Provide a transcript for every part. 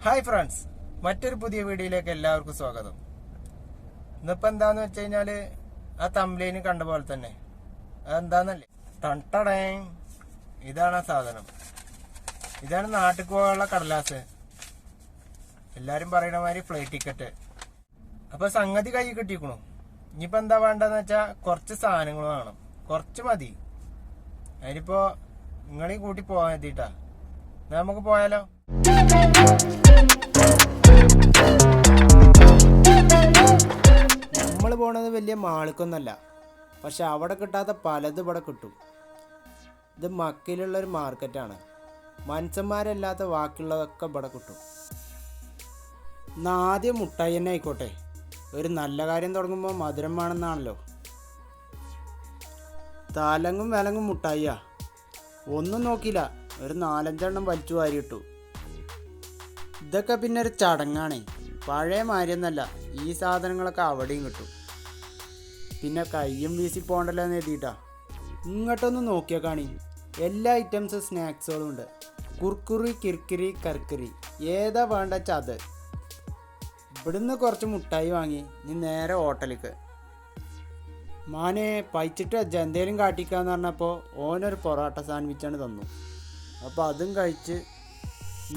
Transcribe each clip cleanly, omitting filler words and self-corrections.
Hi friends, മറ്റൊരു പുതിയ വീഡിയോയിലേക്ക് എല്ലാവർക്കും സ്വാഗതം. ഇന്നിപ്പോൾ എന്താന്ന് വെച്ച് കഴിഞ്ഞാൽ ആ തംബ്ലൈന് കണ്ട പോലെ തന്നെ അതെന്താന്നല്ലേ, ടണ്ടടേ, ഇതാണ് ആ സാധനം. ഇതാണ് നാട്ടിൽ പോകാനുള്ള കടലാസ്. എല്ലാരും പറയണ മാതിരി ഫ്ലൈറ്റ് ടിക്കറ്റ്. അപ്പൊ സംഗതി കൈ കിട്ടിക്കണു. ഇനിയിപ്പോ എന്താ വേണ്ടെന്ന് വെച്ചാ കുറച്ച് സാധനങ്ങൾ വേണം, കുറച്ച് മതി. അതിനിപ്പോ നിങ്ങളെയും കൂട്ടി പോകാൻ എത്തിയിട്ടാ. നമുക്ക് പോയാലോ? നമ്മൾ പോണത് വലിയ മാളിക്കൊന്നല്ല, പക്ഷെ അവിടെ കിട്ടാത്ത പലതും ഇവിടെ കിട്ടും. ഇത് മക്കയിലുള്ളൊരു മാർക്കറ്റാണ്. മനുഷ്യന്മാരല്ലാത്ത ബാക്കിയുള്ളതൊക്കെ ഇവിടെ കിട്ടും. ആദ്യം മുട്ടായി തന്നെ ആയിക്കോട്ടെ. ഒരു നല്ല കാര്യം തുടങ്ങുമ്പോൾ മധുരം വേണമെന്നാണല്ലോ. തലങ്ങും വിലങ്ങും മുട്ടായിയാ. ഒന്നും നോക്കിയില്ല, ഒരു 4-5 വലിച്ചു വാരിയിട്ടു. ഇതൊക്കെ പിന്നെ ഒരു ചടങ്ങാണേ, പഴയ മാതിരിയൊന്നല്ല. ഈ സാധനങ്ങളൊക്കെ അവിടെയും കിട്ടും. പിന്നെ കയ്യും വീശി പോകണ്ടല്ലോ എന്ന് എഴുതിയിട്ടാ. ഇങ്ങോട്ടൊന്ന് നോക്കിയാൽ കാണി, എല്ലാ ഐറ്റംസ് സ്നാക്സുകളും ഉണ്ട്. കുർക്കുറി, കിർക്കിരി, കർക്കിരി, ഏതാ വേണ്ട വെച്ചാൽ അത്. ഇവിടുന്ന് കുറച്ച് മുട്ടായി വാങ്ങി നീ നേരെ ഹോട്ടലിലേക്ക്. മാനെ പൈച്ചിട്ട് വെച്ച എന്തേലും കാട്ടിക്കാന്ന് പറഞ്ഞപ്പോൾ ഓനൊരു പൊറോട്ട സാൻഡ്വിച്ചാണ് തന്നു. അപ്പോൾ അതും കഴിച്ച്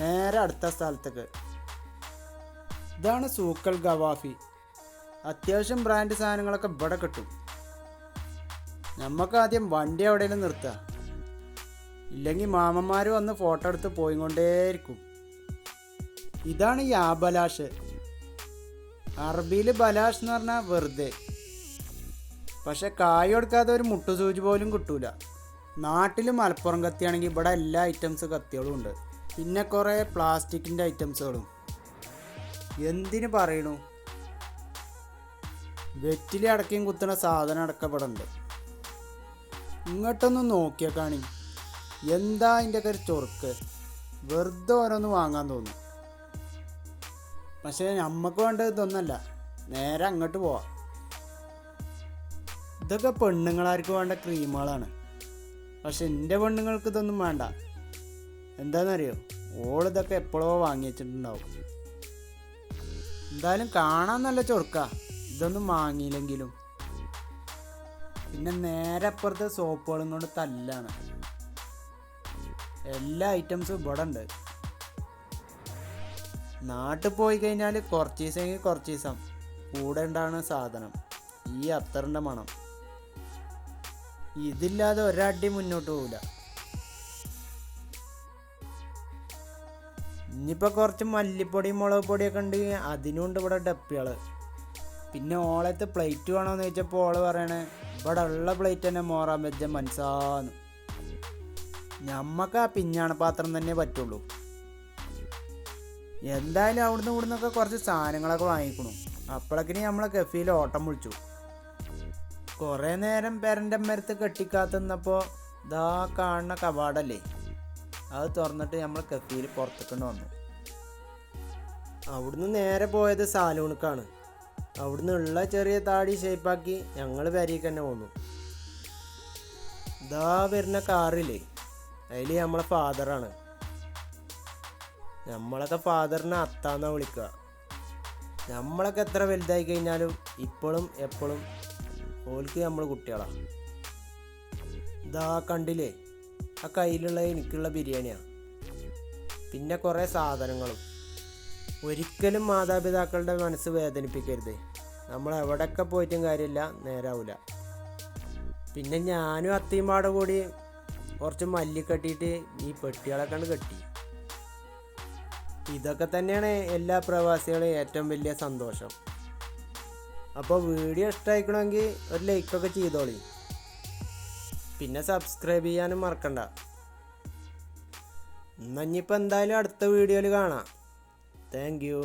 നേരെ അടുത്ത സ്ഥലത്തേക്ക്. ഇതാണ് സൂക്കൽ ഗവാഫി. അത്യാവശ്യം ബ്രാൻഡ് സാധനങ്ങളൊക്കെ ഇവിടെ കിട്ടും. നമുക്ക് ആദ്യം വണ്ടി എവിടെയെങ്കിലും നിർത്തുക, ഇല്ലെങ്കിൽ മാമന്മാർ വന്ന് ഫോട്ടോ എടുത്ത് പോയിക്കൊണ്ടേയിരിക്കും. ഇതാണ് യാ ബലാഷ്. അറബിയിൽ ബലാഷ് എന്ന് പറഞ്ഞാൽ വെറുതെ. പക്ഷെ കായ് കൊടുക്കാതെ ഒരു മുട്ടുസൂചി പോലും കിട്ടൂല. നാട്ടിൽ മലപ്പുറം കത്തിയാണെങ്കിൽ ഇവിടെ എല്ലാ ഐറ്റംസ് കത്തികളും ഉണ്ട്. പിന്നെ കുറേ പ്ലാസ്റ്റിക്കിൻ്റെ ഐറ്റംസുകളും. എന്തിനു പറയണു, വെറ്റിലി അടക്കിയും കുത്തുന്ന സാധനം അടക്കം ഇവിടെ ഉണ്ട്. ഇങ്ങോട്ടൊന്ന് നോക്കിയാൽ കാണി, എന്താ അതിൻ്റെ ഒക്കെ ഒരു ചൊറുക്ക്. വെറുതെ ഓരോന്ന് വാങ്ങാൻ തോന്നും. പക്ഷേ നമുക്ക് വേണ്ടത് ഇതൊന്നല്ല, നേരെ അങ്ങോട്ട് പോവാം. ഇതൊക്കെ പെണ്ണുങ്ങളാർക്ക് വേണ്ട ക്രീമുകളാണ്. പക്ഷെ എൻ്റെ പെണ്ണുങ്ങൾക്ക് ഇതൊന്നും വേണ്ട. എന്താണെന്നറിയോ, ഓളിതൊക്കെ എപ്പോഴോ വാങ്ങി വെച്ചിട്ടുണ്ടാവും. എന്തായാലും കാണാൻ നല്ല ചൊറുക്കാ, ഇതൊന്നും വാങ്ങിയില്ലെങ്കിലും. പിന്നെ നേരെ അപ്പുറത്തെ സോപ്പുകളും കൊണ്ട് തല്ലാണ്. എല്ലാ ഐറ്റംസും ഇവിടെ ഉണ്ട്. നാട്ടിൽ പോയി കഴിഞ്ഞാൽ കുറച്ച് ദിവസമെങ്കിൽ കുറച്ച് ദിവസം കൂടെ ഉണ്ടാകുന്ന സാധനം ഈ അത്തറിൻ്റെ മണം. ഇതില്ലാതെ ഒരടി മുന്നോട്ട് പോകില്ല. ഇനിയിപ്പോൾ കുറച്ച് മല്ലിപ്പൊടി മുളക് പൊടിയൊക്കെ ഉണ്ടെങ്കിൽ അതിനുണ്ട് ഇവിടെ ഡപ്പികൾ. പിന്നെ ഓളത്തെ പ്ലേറ്റ് വേണമെന്ന് ചോദിച്ചപ്പോൾ ഓള് പറയണേ ഇവിടെ ഉള്ള പ്ലേറ്റ് തന്നെ മോറാൻ വെച്ച മനസ്സാന്ന്. ഞമ്മക്ക് ആ പിഞ്ഞാണ പാത്രം തന്നെ പറ്റുള്ളൂ. എന്തായാലും അവിടുന്ന് ഇവിടുന്നൊക്കെ കുറച്ച് സാധനങ്ങളൊക്കെ വാങ്ങിക്കണു. അപ്പോഴേക്കിന് നമ്മളെ കഫീൽ ഓട്ടം വിളിച്ചു. കുറേ നേരം പെരൻ്റെ മരത്ത് കെട്ടിക്കാത്തുന്നപ്പോൾ ഇതാ കാണുന്ന കവാടല്ലേ, അത് തുറന്നിട്ട് നമ്മൾ കഫീൽ പുറത്തേക്കൊണ്ട് വന്നു. അവിടുന്ന് നേരെ പോയത് സാലൂണിക്കാണ്. അവിടുന്ന് ഉള്ള ചെറിയ താടി ഷേപ്പാക്കി ഞങ്ങൾ പെരേക്ക് തന്നെ പോന്നു. ഇതാ വരുന്ന കാറില്ലേ, അതിൽ നമ്മളെ ഫാദറാണ്. നമ്മളൊക്കെ ഫാദറിനെ അത്താന്നാ വിളിക്കുക. നമ്മളൊക്കെ എത്ര വലുതായി കഴിഞ്ഞാലും ഇപ്പോഴും എപ്പോഴും ഓൽക്ക് നമ്മൾ കുട്ടികളാണ്. ഇതാ കണ്ടില്ലേ, ആ കയ്യിലുള്ള എനിക്കുള്ള ബിരിയാണിയാണ്. പിന്നെ കുറേ സാധനങ്ങളും. ഒരിക്കലും മാതാപിതാക്കളുടെ മനസ്സ് വേദനിപ്പിക്കരുത്. നമ്മൾ എവിടെയൊക്കെ പോയിട്ടും കാര്യമില്ല, നേരാവില്ല. പിന്നെ ഞാനും അത്തിയും പാടെ കൂടി കുറച്ച് മല്ലി കെട്ടിയിട്ട് ഈ പെട്ടികളൊക്കെ കെട്ടി. ഇതൊക്കെ തന്നെയാണ് എല്ലാ പ്രവാസികളെയും ഏറ്റവും വലിയ സന്തോഷം. അപ്പോൾ വീഡിയോ ഇഷ്ടമായിക്കണമെങ്കിൽ ഒരു ലൈക്കൊക്കെ ചെയ്തോളി. പിന്നെ സബ്സ്ക്രൈബ് ചെയ്യാനും മറക്കണ്ട. ഇനിയിപ്പോൾ എന്തായാലും അടുത്ത വീഡിയോയിൽ കാണാം. Thank you.